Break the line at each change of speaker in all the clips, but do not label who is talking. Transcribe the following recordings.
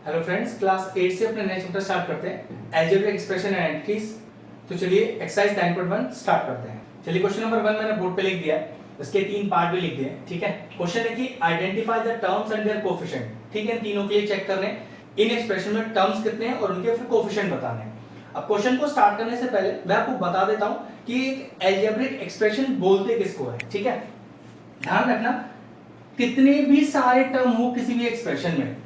Hello friends, class 8 से अपने नए चैप्टर स्टार्ट करते हैं, अलजेब्रिक एक्सप्रेशन एंड एंटिटीज। तो चलिए एक्सरसाइज 9.1 स्टार्ट करते हैं। चलिए क्वेश्चन नंबर 1 मैंने बोर्ड पे लिख दिया है, इसके 3 पार्ट भी लिख दिए हैं। ठीक है, क्वेश्चन है कि identify the terms and their coefficient. ठीक है, तीनों के लिए चेक करने इन एक्सप्रेशन में टर्म्स कितने हैं और उनके फिर कोएफिशिएंट बताने हैं। अब क्वेश्चन को स्टार्ट करने से पहले मैं आपको बता देता हूं कि एक अलजेब्रिक एक्सप्रेशन बोलते किसको है। ठीक है, ध्यान रखना, कितने भी सारे टर्म हो किसी भी एक्सप्रेशन में,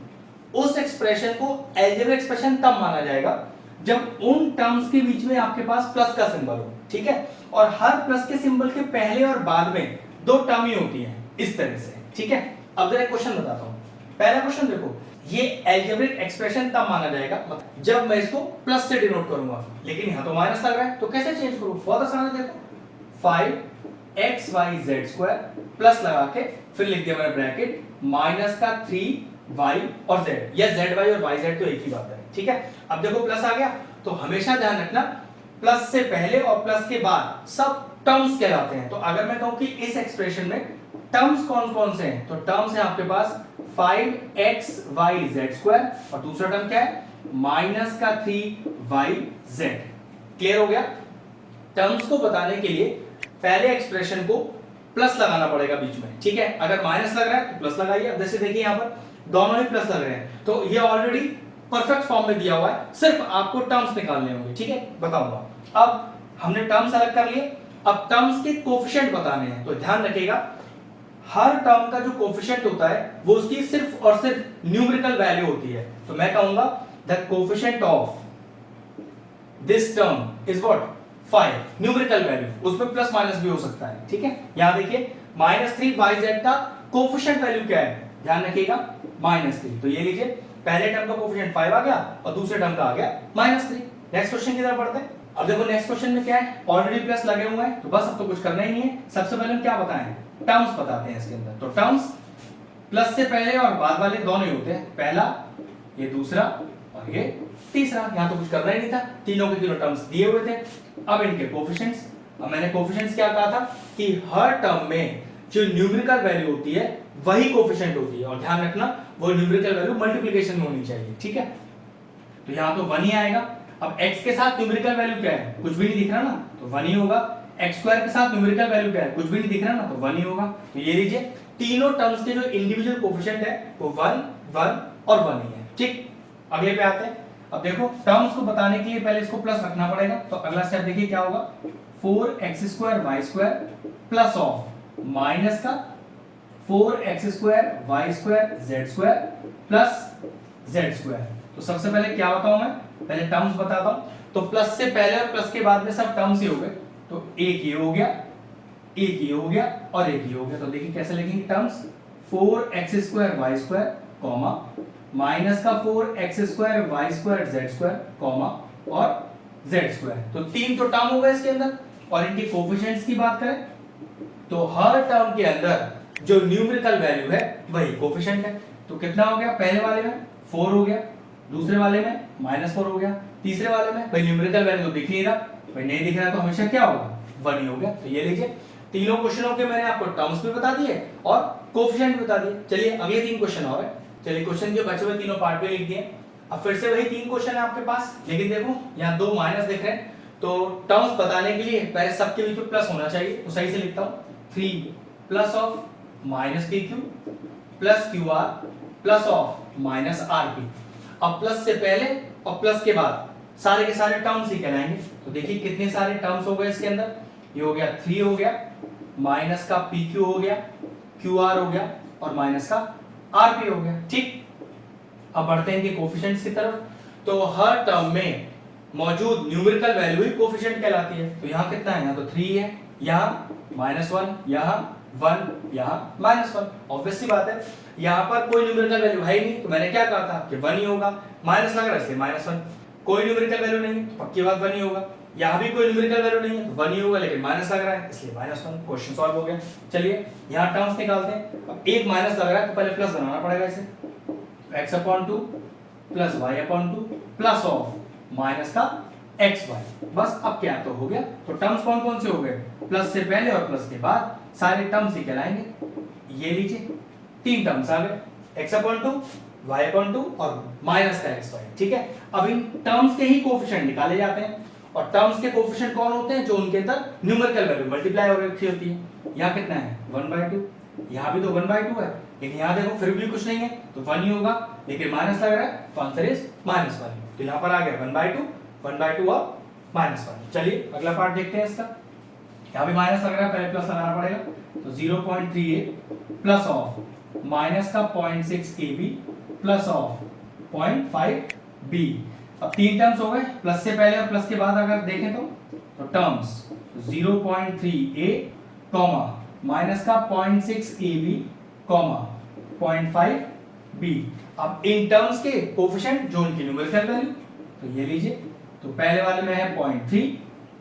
उस एक्सप्रेशन को अलजेब्रिक एक्सप्रेशन तब माना जाएगा जब उन टर्म्स के बीच में आपके पास प्लस का सिंबल हो। ठीक है, और हर प्लस के सिंबल के पहले और बाद में 2 टर्म ही होती हैं इस तरह से। ठीक है, अब जरा क्वेश्चन बताता हूं। पहला क्वेश्चन देखो, ये अलजेब्रिक एक्सप्रेशन तब माना जाएगा जब मैं इसको प्लस से डिनोट करूंगा, लेकिन यहां तो माइनस लग रहा है, तो कैसे चेंज करूं? बहुत आसान है, देखो 5xyz² प्लस लगा के फिर लिख दिया मैंने ब्रैकेट माइनस का 3y और z, या zy और yz तो एक ही बात है। ठीक है, अब देखो प्लस आ गया, तो हमेशा ध्यान रखना प्लस से पहले और प्लस के बाद सब टर्म्स कहलाते हैं। तो अगर मैं कहूं कि इस एक्सप्रेशन में टर्म्स कौन कौन से हैं, तो टर्म्स है आपके पास 5xyz² और दूसरा टर्म क्या है, माइनस का 3yz। क्लियर हो गया? टर्म्स को बताने के लिए पहले एक्सप्रेशन को प्लस लगाना पड़ेगा बीच में। ठीक है, अगर माइनस लग रहा है तो प्लस लगाइए। अब जैसे देखिए यहां पर दोनों ही प्लस लग रहे हैं, तो ये ऑलरेडी परफेक्ट फॉर्म में दिया हुआ है, सिर्फ आपको टर्म्स निकालने होंगे। ठीक है, बताऊंगा। अब हमने टर्म्स अलग कर लिए, अब टर्म्स के कोएफिशिएंट बताने हैं। तो ध्यान रखिएगा, हर टर्म का जो कोएफिशिएंट होता है वो उसकी सिर्फ और सिर्फ न्यूमेरिकल वैल्यू होती है। तो मैं कहूंगा the coefficient of this term is what, 5 numerical value, उसमें प्लस माइनस भी हो सकता है। ठीक है, यहां देखिए -3yz का कोएफिशिएंट वैल्यू क्या है, ध्यान रखिएगा -3। तो ये लीजिए, पहले टर्म का कोएफिशिएंट 5 आ गया और दूसरे टर्म का आ गया -3। नेक्स्ट क्वेश्चन की तरफ बढ़ते हैं। अब देखो नेक्स्ट क्वेश्चन में क्या है, ऑलरेडी प्लस लगे हुए हैं, तो बस अब तो कुछ करना ही नहीं है। सबसे पहले हम क्या बताएं, टर्म्स बताते हैं इसके अंदर। तो टर्म्स प्लस से पहले और बाद वाले दोनों ही होते हैं, पहला, ये दूसरा और ये तीसरा। यहां तो कुछ करना ही नहीं था, तीनों के तीनों टर्म्स दिए हुए थे। अब इनके कोएफिशिएंट्स, अब मैंने कोएफिशिएंट्स क्या कहा था कि हर टर्म में जो न्यूमेरिकल वैल्यू होती है वही कोएफिशिएंट होती है, और ध्यान रखना वो न्यूमेरिकल वैल्यू मल्टीप्लिकेशन में होनी चाहिए। ठीक है, तो यहां तो 1 ही आएगा। अब x के साथ न्यूमेरिकल वैल्यू क्या है, कुछ भी नहीं दिख रहा ना, तो 1 ही होगा। x² के साथ न्यूमेरिकल वैल्यू क्या है, कुछ भी नहीं दिख रहा ना, तो 1 ही होगा। तो ये लीजिए, तीनों टर्म्स के जो इंडिविजुअल कोएफिशिएंट है वो 1 1 और 1 ही है। ठीक, अगले पे आते हैं। अब देखो टर्म्स को बताने के लिए पहले इसको प्लस रखना पड़ेगा, तो अगला स्टेप देखिए क्या होगा, 4x² प्लस ऑफ माइनस का 4x² y² प्लस z²। तो सबसे पहले क्या बताऊं मैं, पहले टर्म्स बताता हूं। तो प्लस से पहले और प्लस के बाद में सब टर्म्स ही हो गए, तो एक ये हो गया, एक ये हो गया और एक ये हो गया। तो देखिए कैसे लिखेंगे terms, 4x² y² comma minus का 4x² y² z² कॉमा और z²। तो 3 तो टर्म हो गए इसके अंदर। और इनके कोएफिशिएंट्स की बात करें तो हर टर्म के अंदर जो न्यूमेरिकल वैल्यू है वही कोएफिशिएंट है। तो कितना हो गया, पहले वाले में 4 हो गया, दूसरे वाले में -4 हो गया, तीसरे वाले में भाई न्यूमेरिकल वैल्यू तो दिख नहीं रहा, भाई नहीं दिख रहा तो हमेशा क्या होगा, 1 ही हो गया। तो ये लीजिए, तीनों क्वेश्चनों के मैंने आपको टर्म्स भी बता दिए और कोएफिशिएंट भी बता दिए। चलिए अगले 3 क्वेश्चन और है। चलिए क्वेश्चन के बचे हुए तीनों पार्ट में लिख दिए। अब फिर से वही 3 क्वेश्चन है आपके पास, लेकिन देखो यहाँ 2 माइनस दिख रहे हैं, तो टर्म्स बताने के लिए पहले सबके बीच में प्लस होना चाहिए। तो सही से लिखता हूँ, 3 plus of -pq plus qr plus of -rp। अब प्लस से पहले और प्लस के बाद सारे के सारे टर्म्स ही कहलाएंगे। तो देखिए कितने सारे टर्म्स हो गए इसके अंदर, ये हो गया 3 हो गया, माइनस का pq हो गया, qr हो गया और माइनस का rp हो गया। ठीक, अब बढ़ते हैं इनके कोएफिशिएंट्स की तरफ। तो हर टर्म में मौजूद न्यूमेरिकल वैल्यू ही कोएफिशिएंट कहलाती है। तो यहाँ कितना है, यहाँ तो 3 है, यहाँ -1, यहाँ 1, यहाँ -1। ऑब्वियस सी बात है, यहाँ पर कोई न्यूमेरिकल वैल्यू है ही नहीं, तो मैंने क्या कहा था कि 1 ही होगा। माइनस लग रहा है इसलिए -1, कोई न्यूमेरिकल वैल्यू नहीं तो पक्की बात 1 ही होगा। यहाँ भी कोई न्यूमेरिकल वैल्यू नहीं है तो 1 ही होगा, लेकिन माइनस लग रहा है इसलिए -1। क्वेश्चन सॉल्व हो गया। चलिए यहाँ टर्म्स निकालते हैं। अब एक माइनस लग रहा है तो पहले प्लस बनाना पड़ेगा इसे, x/2 plus y/2 plus of minus का xy। बस अब क्या तो हो गया। तो टर्म्स कौन कौन से हो गए, प्लस से पहले और प्लस के बाद सारे टर्म्स ही कहलाएंगे। ये लीजिए 3 टर्म्स आ गए, x/2 y/2 और माइनस का x/y, ठीक है। अब इन टर्म्स के ही कोफिशिएंट निकाले जाते हैं, और टर्म्स के कोफिशिएंट कौन होते हैं? जो उनके अंदर न्यूमेरिकल वैल्यू मल्टीप्लाई हो रखी होती है। यहाँ कितना है? 1/2, यहाँ भी तो 1/2 है, लेकिन यहाँ देखो फिर भी कुछ नहीं है तो 1 ही होगा, लेकिन माइनस लग रहा है तो आंसर इज -1। तो यहाँ पर आ गया 1/2 और -1। चलिए अगला पार्ट देखते हैं इसका। यहाँ भी माइनस लग रहा है, पहले प्लस लगाना पड़ेगा, तो 0.3a प्लस ऑफ माइनस का 0.6 ab प्लस ऑफ 0.5 b। अब तीन टर्म्स हो गए, प्लस से पहले और प्लस के बाद अगर देखें तो टर्म्स 0.3a कॉमा माइनस का 0.6 ab कॉमा 0.5 b। अब इन टर्म्स के कोफिशिएंट जो उनकी न्यूमेरिकल वैल्यू, तो ये लीजिए, तो पहले वाले में है 0.3,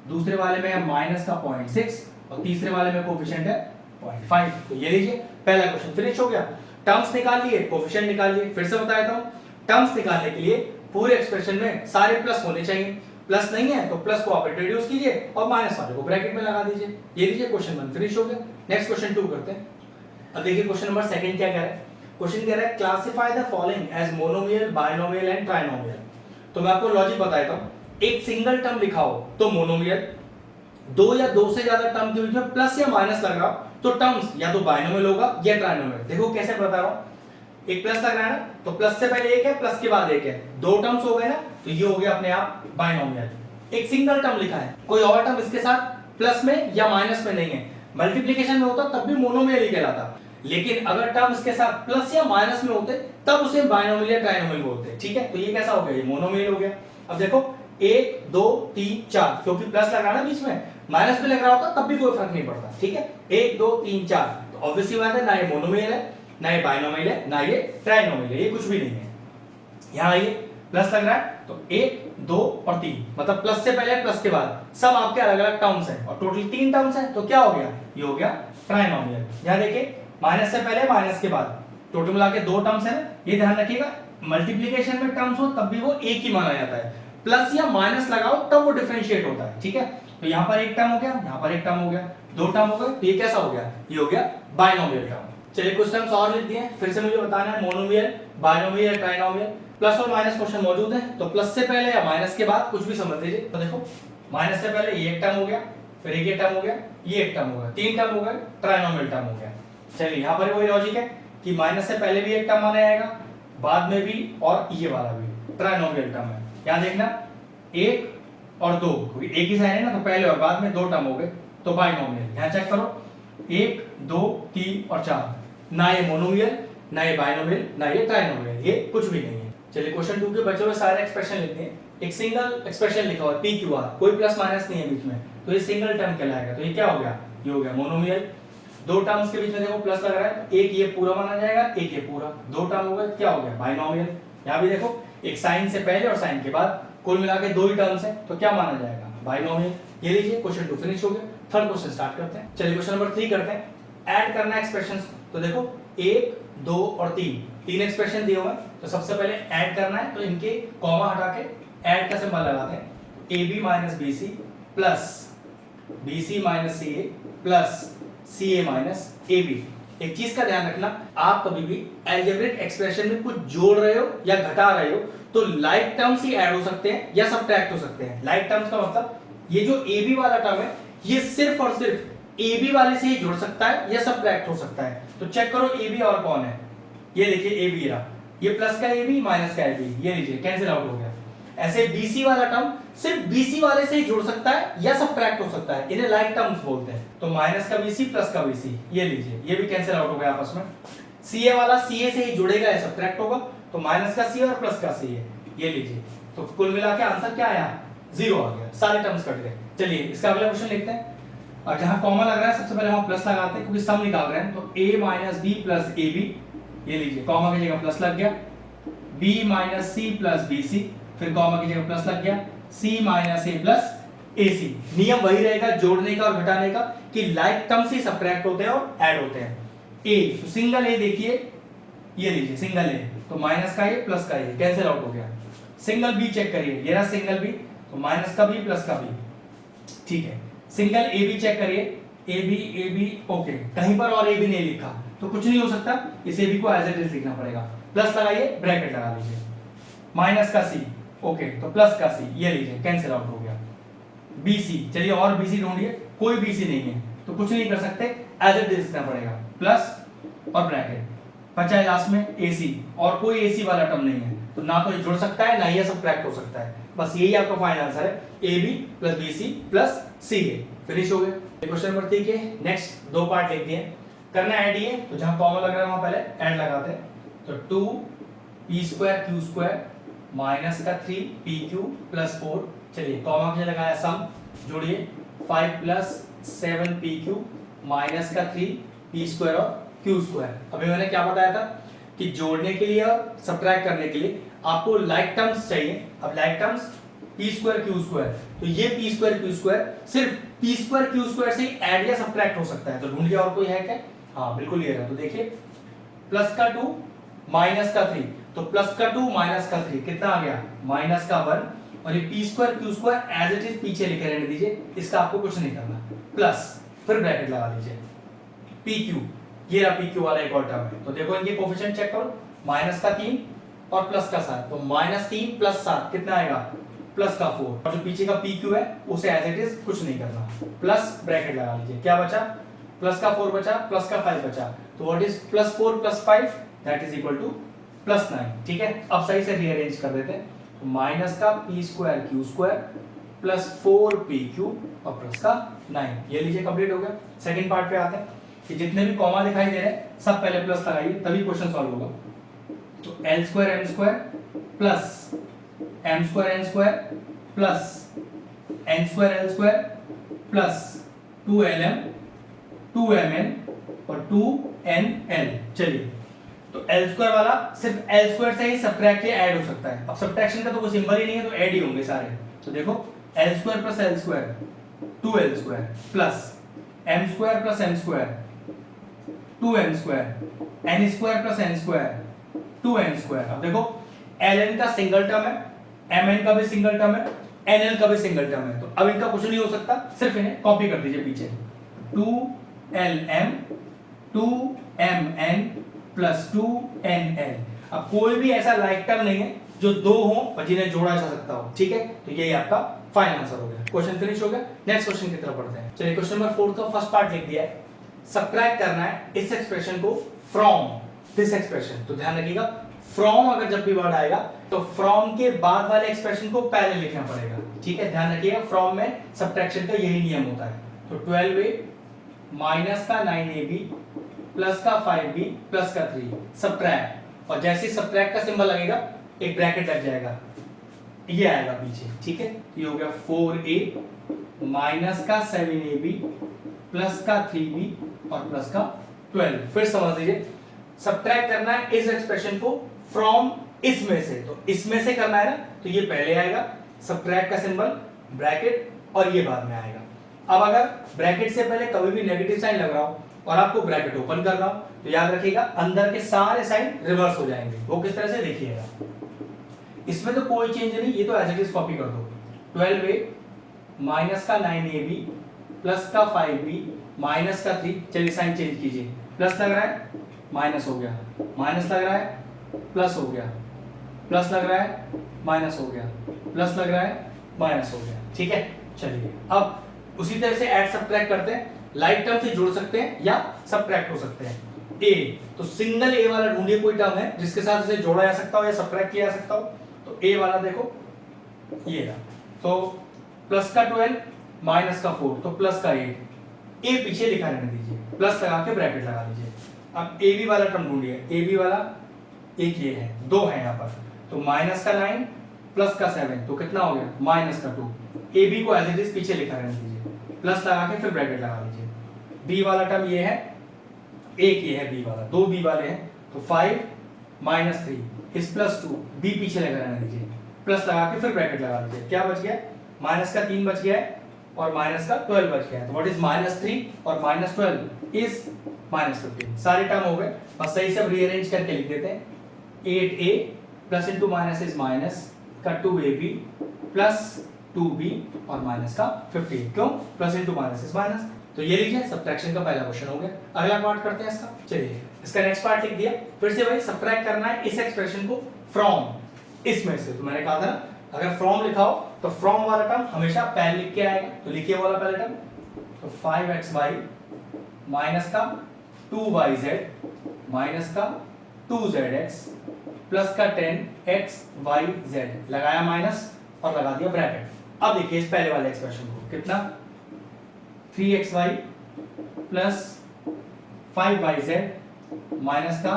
दूसरे वाले में है माइनस का 0.6 और तीसरे वाले में कोफिशिएंट है 0.5। तो ये लीजिए पहला क्वेश्चन फिनिश हो गया। टर्म्स निकाल लिए, कोफिशिएंट निकाल लिए। फिर से बता देता हूं, टर्म्स निकालने के लिए पूरे एक्सप्रेशन में सारे प्लस होने चाहिए, प्लस नहीं है तो प्लस को आप इंट्रोड्यूस कीजिए और माइनस वाले को ब्रैकेट में लगा दीजिए। ये लीजिए क्वेश्चन 1 फिनिश हो गया। नेक्स्ट क्वेश्चन 2 करते हैं। अब देखिए क्वेश्चन नंबर 2 क्या कह रहा है। क्वेश्चन कह रहा है classify the following as monomial, binomial and trinomial. तो मैं आपको लॉजिक बता देता हूं, एक सिंगल टर्म लिखा हो तो मोनोमियल, दो या दो से ज्यादा टर्म के बीच में प्लस या माइनस लग रहा हो तो टर्म्स या तो बायनोमियल होगा या ट्राइनोमियल। देखो कैसे बता रहा हूं, एक प्लस लग रहा है ना, तो प्लस से पहले एक है, प्लस के बाद एक है, दो टर्म्स हो गए ना, तो ये हो गया अपने आप बायनोमियल। एक सिंगल टर्म लिखा है, कोई और टर्म इसके साथ प्लस में या माइनस में नहीं है, मल्टीप्लिकेशन में होता तब भी मोनोमियल ही कहलाता, लेकिन अगर टर्म इसके साथ प्लस या माइनस में होते तब उसे बायनोमियल या ट्राइनोमियल बोलते हैं, ठीक है। तो ये कैसा हो गया? ये मोनोमियल हो गया। अब देखो 1 2 3 4, क्योंकि प्लस लगा ना बीच में, माइनस भी लग रहा होता तब भी कोई फर्क नहीं पड़ता, ठीक है। 1 2 3 4, तो ऑब्वियसली बात है ना ये मोनोमियल है, ना ये बायनोमियल है, ना ये ट्राइनोमियल है, ये कुछ भी नहीं है। यहाँ आइए, प्लस लग रहा है तो 1 2 और 3, मतलब प्लस से पहले प्लस के बाद सब आपके अलग अलग टर्म्स हैं और टोटल 3 टर्म्स हैं, तो क्या हो गया? ये हो गया ट्राइनोमियल। यहाँ देखिए माइनस से पहले माइनस के बाद टोटल मिला के 2 टर्म्स है ना, ये ध्यान रखिएगा, मल्टीप्लिकेशन में टर्म्स हो तब भी वो एक ही माना जाता है, प्लस या माइनस लगाओ तब वो डिफरेंशिएट होता है, ठीक है। तो यहाँ पर एक टर्म हो गया, यहाँ पर एक टर्म हो गया, 2 टर्म हो गए, तो ये कैसा हो गया? ये हो गया बायनोमियल टर्म। चलिए कुछ टर्म्स और लिख दिए, फिर से मुझे बताना है मोनोमियल, बायनोमियल, ट्राइनोमियल। प्लस और माइनस क्वेश्चन मौजूद है, तो प्लस से पहले या माइनस के बाद कुछ भी समझ लीजिए। तो देखो माइनस से पहले ये एक टर्म हो गया, फिर एक ये टर्म हो गया, ये एक टर्म हो गया, 3 टर्म हो गए, ट्राइनोमियल टर्म हो गया। चलिए यहाँ पर वही लॉजिक है कि माइनस से पहले भी एक टर्म माना जाएगा, बाद में भी, और ये वाला भी ट्राइनोमियल टर्म है। यहाँ देखना 1 और 2, एक ही साइन है ना, तो पहले और बाद में 2 टर्म हो गए तो बायनोमियल। यहाँ चेक करो 1 2 3 और 4, ना ये मोनोमियल, ना ये बायनोमियल, ना ये ट्राइनोमियल, ये कुछ भी नहीं है। चलिए क्वेश्चन 2 के बचे हुए सारे एक्सप्रेशन लिखते हैं। एक सिंगल एक्सप्रेशन लिखा हुआ है पी क्यू आर, कोई प्लस माइनस नहीं है बीच में, तो ये सिंगल टर्म कहलाएगा। तो ये क्या हो गया? ये हो गया मोनोमियल। 2 टर्म्स के बीच में देखो प्लस लग रहा है, एक ये पूरा माना जाएगा, एक ये पूरा, 2 टर्म हो गए, क्या हो गया? बायनोमियल। यहाँ भी देखो एक साइन से पहले और साइन के बाद कुल मिला के 2 ही टर्म्स है, तो क्या माना जाएगा? बायनोमियल। ये लीजिए क्वेश्चन 2 फिनिश हो गया। थर्ड क्वेश्चन स्टार्ट करते हैं। चलिए क्वेश्चन नंबर 3 करते हैं। ऐड करना एक्सप्रेशंस। तो देखो 1 2 और 3 एक्सप्रेशन दिए हुए हैं, तो सबसे पहले ऐड करना है, तो इनके कॉमा हटा के ऐड का सिंबल लगाते हैं। AB minus BC plus BC minus CA plus CA minus AB। एक चीज का ध्यान रखना, आप कभी भी अलजेब्रिक एक्सप्रेशन में कुछ जोड़ रहे हो या घटा रहे हो तो लाइक टर्म्स ही ऐड हो सकते हैं या सब्ट्रैक्ट हो सकते हैं। लाइक टर्म्स का मतलब ये जो AB वाला टर्म है ये सिर्फ और सिर्फ AB वाले से ही जुड़ सकता है या सब्ट्रैक्ट हो सकता है। तो चेक करो AB और कौन है, ये देखिए AB रहा, ये प्लस का AB माइनस का AB, ये लीजिए कैंसिल आउट हो गया। ऐसे BC वाला टर्म सिर्फ BC वाले से ही जुड़ सकता है या सब्ट्रैक्ट हो सकता है, इन्हें लाइक टर्म्स बोलते हैं। तो माइनस का BC प्लस का BC, ये लीजिए ये भी कैंसिल आउट हो गया आपस में। CA वाला CA से ही जुड़ेगा या सब्ट्रैक्ट होगा, तो माइनस का CA और प्लस का CA, ये लीजिए। तो कुल मिला के आंसर क्या आया? 0 आ गया, सारे टर्म्स कट गए। चलिए इसका अगला क्वेश्चन लिखते हैं। और जहां कॉमन लग रहा है सबसे पहले हम प्लस लगाते हैं क्योंकि सम निकाल रहे हैं। तो A minus B plus AB, ये लीजिए कॉमा की जगह प्लस लग गया। B minus C plus BC, फिर कॉमा की जगह प्लस लग गया। C minus A plus AC। नियम वही रहेगा जोड़ने का और घटाने का कि लाइक टर्म्स ही सब्ट्रैक्ट होते हैं और ऐड होते हैं। A, तो सिंगल A देखिए, ये लीजिए सिंगल A, तो माइनस का A प्लस का A कैंसिल आउट हो गया। सिंगल B चेक करिए, ये रहा सिंगल B, तो माइनस का B प्लस का B, ठीक है। सिंगल AB चेक करिए, AB AB ओके, कहीं पर और AB नहीं लिखा, तो कुछ नहीं हो सकता, इसे भी को एज इट इज लिखना पड़ेगा। प्लस लगाइए, ब्रैकेट लगा लीजिए, माइनस का सी, ओके, तो प्लस का सी, ये लीजिए कैंसिल आउट हो गया। बीसी, चलिए और बीसी ढूंढिए, कोई बीसी नहीं है तो कुछ नहीं कर सकते, एज इट इज लिखना पड़ेगा, प्लस और ब्रैकेट। बचा है लास्ट में एसी, और कोई एसी वाला टर्म नहीं है, तो ना तो ये जुड़ सकता है ना ये सबट्रैक्ट हो सकता है। बस यही आपका फाइनल आंसर है, A B plus B C plus C A. Finish हो गए। क्वेश्चन नंबर 3 के नेक्स्ट दो पार्ट लिख दिए। करना ऐड ही है, तो जहां कॉमन लग रहा है वहां पहले ऐड लगाते हैं। तो 2 P square Q square minus का 3 पी क्यू प्लस 4, चलिए कॉमा के लगाया सम, जोड़िए 5 प्लस 7 पी क्यू माइनस का 3 पी स्क्वायर और क्यू स्क्वायर। अभी मैंने क्या बताया था कि जोड़ने के लिए और सब्ट्रैक्ट करने के लिए आपको लाइक टर्म्स चाहिए। अब like terms P square Q square, तो ये पी स्क्वायर क्यू स्क्वायर सिर्फ पी स्क्वायर क्यू स्क्वायर से ही ऐड या सब्ट्रैक्ट हो सकता है। तो ढूंढिए और कोई है क्या? हाँ बिल्कुल ये रहा। तो देखिए प्लस का 2 माइनस का 3, तो प्लस का 2 माइनस का 3 कितना आ गया? माइनस का 1, और ये P square Q square as it is पीछे लिखे रहने दीजिए, इसका आपको कुछ नहीं करना, प्लस फिर ब्रैकेट लगा लीजिए पी क्यू, ये रहा पी क्यू वाला एक और टर्म है। तो देखो इनके कोफिशिएंट चेक करो, माइनस का 3 और प्लस का 7, तो माइनस 3 प्लस 7 कितना आएगा? प्लस का 4, और जो पीछे का पी क्यू है उसे एज इट इज कुछ नहीं करना, प्लस ब्रैकेट लगा लीजिए। क्या बचा? प्लस का 4 बचा, प्लस का 5 बचा, तो what is plus 4 plus 5, that is equal two plus 9। ठीक है, अब सही से रीअरेंज कर देते हैं। तो माइनस का P square Q square plus 4 P Q और प्लस का 9, ये लीजिए कंप्लीट हो गया। सेकंड पार्ट पे आते हैं कि जितने भी कॉमा दिखाई दे रहे हैं सब पहले प्लस लगाइए, तभी क्वेश्चन सॉल्व होगा। तो L square M square plus M square N square plus N square L square plus 2lm 2mn और 2nl। चलिए तो एल स्क्वायर वाला सिर्फ एल स्क्वायर से ही सब्ट्रैक्ट या ऐड हो सकता है। अब सब्ट्रैक्शन का तो कोई सिंबल ही नहीं है, तो ऐड ही होंगे सारे। तो देखो L square plus L square 2l square plus M square plus M square 2m square, n square plus n square 2n square. अब देखो ln का सिंगल टर्म है, mn का भी सिंगल टर्म है, nl का भी सिंगल टर्म है, तो अब इनका कुछ नहीं हो सकता, सिर्फ इन्हें कॉपी कर दीजिए पीछे। 2lm 2mn plus 2nl। अब कोई भी ऐसा लाइक टर्म नहीं है जो दो हो और जिन्हें जोड़ा जा सकता हो। ठीक है, तो यही आपका फाइनल आंसर हो गया। क्वेश्चन फिनिश हो गया। नेक्स्ट क्वेश्चन की तरफ बढ़ते हैं। चलिए क्वेश्चन नंबर 4 का फर्स्ट पार्ट लिख दिया है। सब्ट्रैक्ट करना है इस एक्सप्रेशन को फ्रॉम दिस एक्सप्रेशन। तो ध्यान रखिएगा, फ्रॉम अगर जब भी वर्ड आएगा तो फ्रॉम के बाद वाले एक्सप्रेशन को पहले लिखना पड़ेगा। ठीक है, ध्यान रखिएगा, फ्रॉम में सब्ट्रैक्शन का यही नियम होता है। तो 12a माइनस का 9ab प्लस का 5b प्लस का 3 सब्ट्रैक्ट, और जैसे सब्ट्रैक्ट का सिंबल लगेगा एक ब्रैकेट लग जाएगा, ये आएगा पीछे। ठीक है, ये हो गया 4a माइनस का 7ab प्लस का 3b और प्लस का 12। फिर समझ लीजिए, सब्ट्रैक्ट करना है इस एक्सप्रेशन को फ्रॉम इसमें से, तो इसमें से करना है ना, तो ये पहले आएगा सब्ट्रैक्ट का सिंबल, ब्रैकेट, और ये बाद में आएगा। अब अगर ब्रैकेट से पहले कभी भी नेगेटिव साइन लग रहा हो और आपको ब्रैकेट ओपन करना हो, तो याद रखिएगा अंदर के सारे साइन रिवर्स हो जाएंगे। वो किस तरह से देखिएगा, इसमें तो कोई चेंज नहीं, ये तो एज इट इज कॉपी कर दो। 12a माइनस का 9ab प्लस का 5b माइनस का 3, चलिए साइन चेंज कीजिए, प्लस लग रहा है माइनस हो गया, माइनस लग रहा है प्लस हो गया, प्लस लग रहा है माइनस हो गया, प्लस लग रहा है माइनस हो गया। ठीक है, चलिए अब उसी तरह से ऐड सब्ट्रैक्ट करते हैं। लाइक टर्म से जोड़ सकते हैं या सब्ट्रैक्ट हो सकते हैं। ए, तो सिंगल ए वाला ढूंढिए कोई टर्म है जिसके साथ इसे जोड़ा जा सकता हो या सब्ट्रैक्ट किया जा सकता हो। तो ए वाला देखो ये रहा, तो प्लस का 12 माइनस का 4, तो प्लस का 8, ए पीछे लिखा रहने दीजिए, प्लस लगा के ब्रैकेट लगा लीजिए। अब ए बी वाला टर्म ढूंढिए, ए बी वाला एक ये है, दो है यहाँ पर, तो माइनस का 9 प्लस का 7, तो कितना हो गया? माइनस का 2। ए बी को एज इट इज पीछे लिखा रहने दीजिए, प्लस लगा के फिर ब्रैकेट लगा लीजिए। बी वाला टर्म ये है, एक ये है बी वाला, दो बी वाले हैं, तो 5 माइनस 3 इस प्लस 2, बी पीछे लगा रहने दीजिए, प्लस लगा के फिर ब्रैकेट लगा लीजिए। क्या बच गया? माइनस का 3 बच गया है और माइनस का 12 बच गया है। तो व्हाट इज माइनस 3 और माइनस 12 इज माइनस 15। सारे टर्म हो गए, बस सही से रीअरेंज करके लिख देते हैं। 8a plus into minus is minus का 2ab प्लस 2b और माइनस का 15। क्यों? Plus into minus is minus. तो ये लीजिए सब्ट्रैक्शन का पहला क्वेश्चन हो गया। अगला पार्ट करते हैं इसका। चलिए इसका नेक्स्ट पार्ट लिख दिया। फिर से भाई सब्ट्रैक्ट करना है इस एक्सप्रेशन को फ्रॉम इसमें से। तो मैंने कहा था अगर फ्रॉम लिखा हो तो फ्रॉम वाला टर्म हमेशा पहले लिख के आएगा। तो लिखिए वाला पहले टर्म, तो 5xy माइनस का 2yz माइनस का 2zx प्लस का 10xyz, लगाया माइनस और लगा दिया ब्रैकेट। अब देखिए इस पहले वाले एक्सप्रेशन को, कितना 3xy प्लस 5yz माइनस का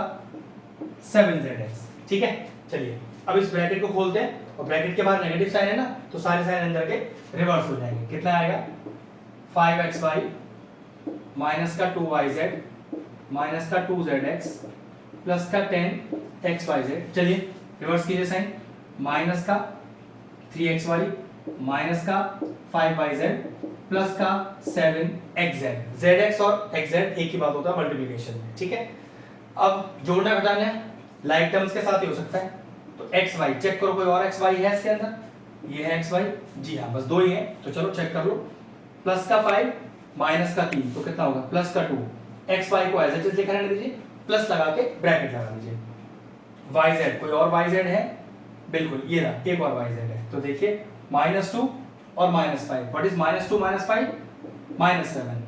7zx, ठीक है। चलिए अब इस ब्रैकेट को खोलते हैं और ब्रैकेट के बाद नेगेटिव साइन है ना, तो सारे साइन अंदर के रिवर्स हो जाएंगे। कितना आएगा 5xy माइनस का 2yz माइनस का 2zx प्लस का 10xyz। चलिए रिवर्स कीजिए साइन, माइनस का 3xy माइनस का 5yz प्लस का 7xz। zx और xz एक ही बात होता है मल्टीप्लिकेशन में, ठीक है। अब जोड़ना घटाना लाइक टर्म्स के साथ ही हो सकता है। तो xy चेक करो, कोई और xy है इसके अंदर? ये है xy, जी हाँ बस दो ही है। तो चलो चेक कर लो, प्लस का 5 माइनस का 3 तो कितना होगा प्लस का 2। xy को एज इट इज लिखा रहने दीजिए, प्लस लगा के ब्रैकेट लगा दीजिए। yz कोई और yz है? बिल्कुल ये रहा, एक और yz है। तो देखिए -2 और -5, what is -2 -5 -7,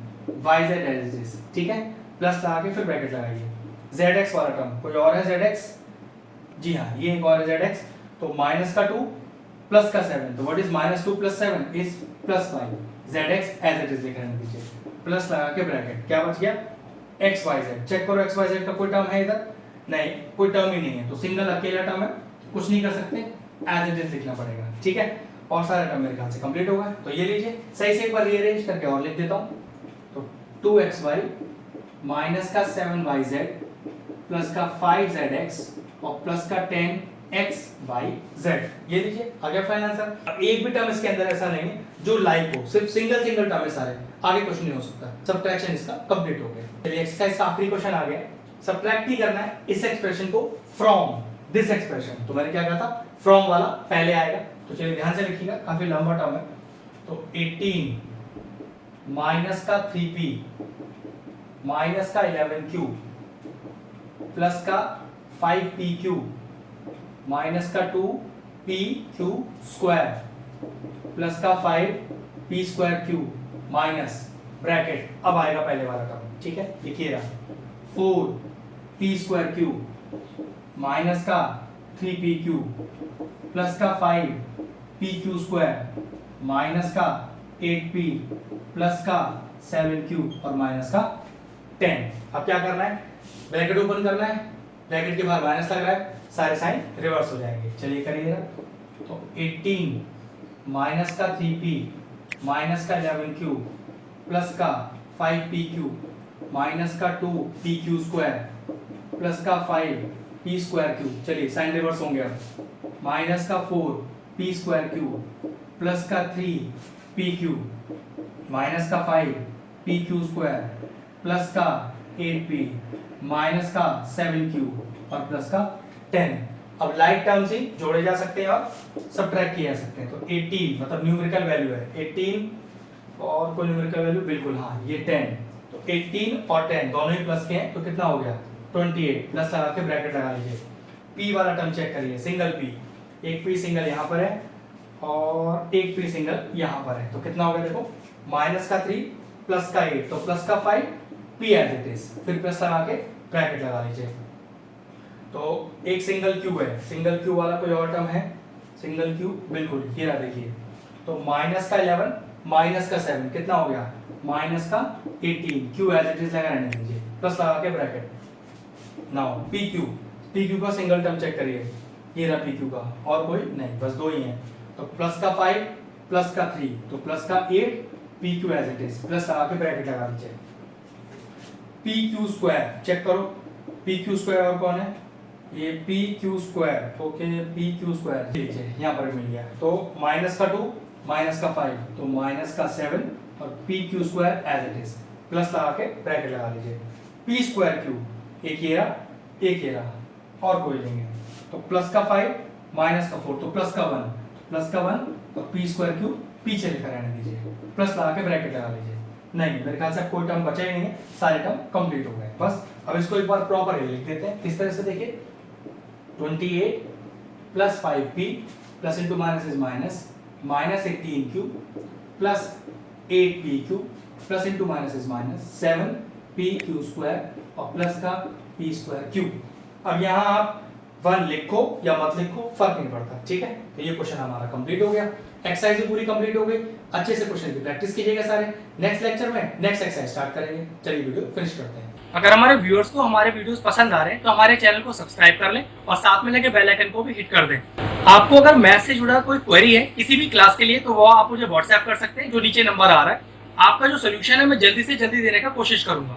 yz as it is, ठीक है। प्लस लगा के फिर ब्रैकेट लगाइए। zx वाला टर्म कोई और है zx? जी हाँ ये एक और है zx। तो माइनस का 2 प्लस का 7, तो what is -2 + 7 is +5, zx as it is लिख रहने दीजिए, प्लस लगा के ब्रैकेट। क्या बच गया xyz। चेक करो xyz का कोई टर्म है इधर? नहीं, कोई टर्म ही नहीं है। तो सिंगल अकेला टर्म है, कुछ नहीं कर सकते, एज इट इज लिखना पड़ेगा, ठीक है। और सारा टर्म मेरे ख्याल से कंप्लीट होगा। तो ये लीजिए सही से एक बार रीअरेंज करके और लिख देता हूं। तो 2xy माइनस का 7yz प्लस का 5zx और प्लस का 10xyz, ये लीजिए आ गया फाइनल आंसर। अब एक भी टर्म इसके अंदर ऐसा नहीं है जो लाइक हो, सिर्फ सिंगल सिंगल टर्म है सारे, आगे कुछ नहीं हो सकता। सब्ट्रैक्शन इसका कंप्लीट हो गया। चलिए एक्सरसाइज का आखिरी क्वेश्चन आ गया। सब्ट्रैक्ट ही करना है इस एक्सप्रेशन को फ्रॉम दिस एक्सप्रेशन। तो मैंने क्या कहा था, फ्रॉम वाला पहले आएगा। तो चलिए ध्यान से लिखिएगा, काफी लंबा टर्म है। तो 18 माइनस का 3p माइनस का 11q प्लस का 5pq माइनस का 2pq स्क्वायर प्लस का 5p²q माइनस ब्रैकेट। अब आएगा पहले वाला टर्म, ठीक है। लिखिएगा 4p² माइनस का 3pq प्लस का 5pq² माइनस का 8p प्लस का 7q और माइनस का 10। अब क्या करना है, ब्रैकेट ओपन करना है, ब्रैकेट के बाहर माइनस लग रहा है, सारे साइन रिवर्स हो जाएंगे। चलिए करिएगा। तो 18 माइनस का 3p माइनस का 11q प्लस का 5pq माइनस का 2pq² प्लस का 5p²q। चलिए साइन रिवर्स होंगे। अब माइनस का 4p²q प्लस का 3pq माइनस का 5pq² प्लस का 8p माइनस का 7q और प्लस का 10। अब लाइक टर्म्स ही जोड़े जा सकते हैं और सब्ट्रैक्ट किए जा सकते हैं। तो 18 मतलब न्यूमेरिकल वैल्यू है 18 और कोई न्यूमेरिकल वैल्यू, बिल्कुल हाँ ये 10। तो 18 और 10 दोनों ही प्लस के हैं, तो कितना हो गया 28, प्लस लगा के ब्रैकेट लगा लीजिए। p वाला टर्म चेक करिए, सिंगल p, एक p सिंगल यहाँ पर है और एक p सिंगल यहाँ पर है। तो कितना हो गया देखो, माइनस का 3 प्लस का 8, तो प्लस का 5 p एज इट इज, फिर प्लस लगा के ब्रैकेट लगा लीजिए। तो एक सिंगल q है, सिंगल q वाला कोई और टर्म है? सिंगल q बिल्कुल ये रहा देखिए। तो माइनस का 11 माइनस का 7 कितना हो गया माइनस का 18, q एज इट इज लगा रहने दीजिए, प्लस लगा के ब्रैकेट। नाउ pq का सिंगल टर्म चेक करिए, ये रहा pq का, और कोई नहीं, बस दो ही हैं। तो प्लस का 5 प्लस का 3, तो प्लस का 8 pq as it is, plus लगा के ब्रैकेट लगा दीजिए। pq² चेक करो, pq² और कौन है? ये pq², ओके pq², लीजिए यहाँ पर मिल गया। तो माइनस का 2 माइनस का 5, तो माइनस का 7 और pq² as it is, plus लगा के ब्रैकेट लगा लीजिए। p²q एक ये रहा, एक ये रहा, और कोई लेंगे। तो प्लस का 5 माइनस का 4, तो प्लस का 1 और p²q पीछे लिखा रहने दीजिए, प्लस लगा के ब्रैकेट लगा लीजिए। नहीं, मेरे ख्याल से अब कोई टर्म बचा ही नहीं है, सारे टर्म कंप्लीट हो गए। बस अब इसको एक बार प्रॉपर लिख देते हैं। किस तरह से देखिए, 28 plus 5p plus into minus is minus, minus 18q plus 8pq plus into minus is minus 7pq square और प्लस का p स्क्वायर q। अब यहाँ आप 1 लिखो या मत लिखो, फर्क नहीं पड़ता, ठीक है। तो ये क्वेश्चन हमारा कंप्लीट हो गया, एक्सरसाइज भी पूरी कंप्लीट हो गई। अच्छे से क्वेश्चन की प्रैक्टिस कीजिएगा सारे। नेक्स्ट लेक्चर में नेक्स्ट एक्सरसाइज स्टार्ट करेंगे। चलिए वीडियो फिनिश करते हैं। अगर हमारे व्यूअर्स को हमारे वीडियोस पसंद आ रहे हैं तो हमारे चैनल को सब्सक्राइब कर लें और साथ में लगे बेल आइकन को भी हिट कर दें। आपको अगर मैथ से जुड़ा कोई क्वेरी है किसी भी क्लास के लिए तो वो आप मुझे व्हाट्सएप कर सकते हैं, जो नीचे नंबर आ रहा है। आपका जो सोल्यूशन है मैं जल्दी से जल्दी देने का कोशिश करूंगा।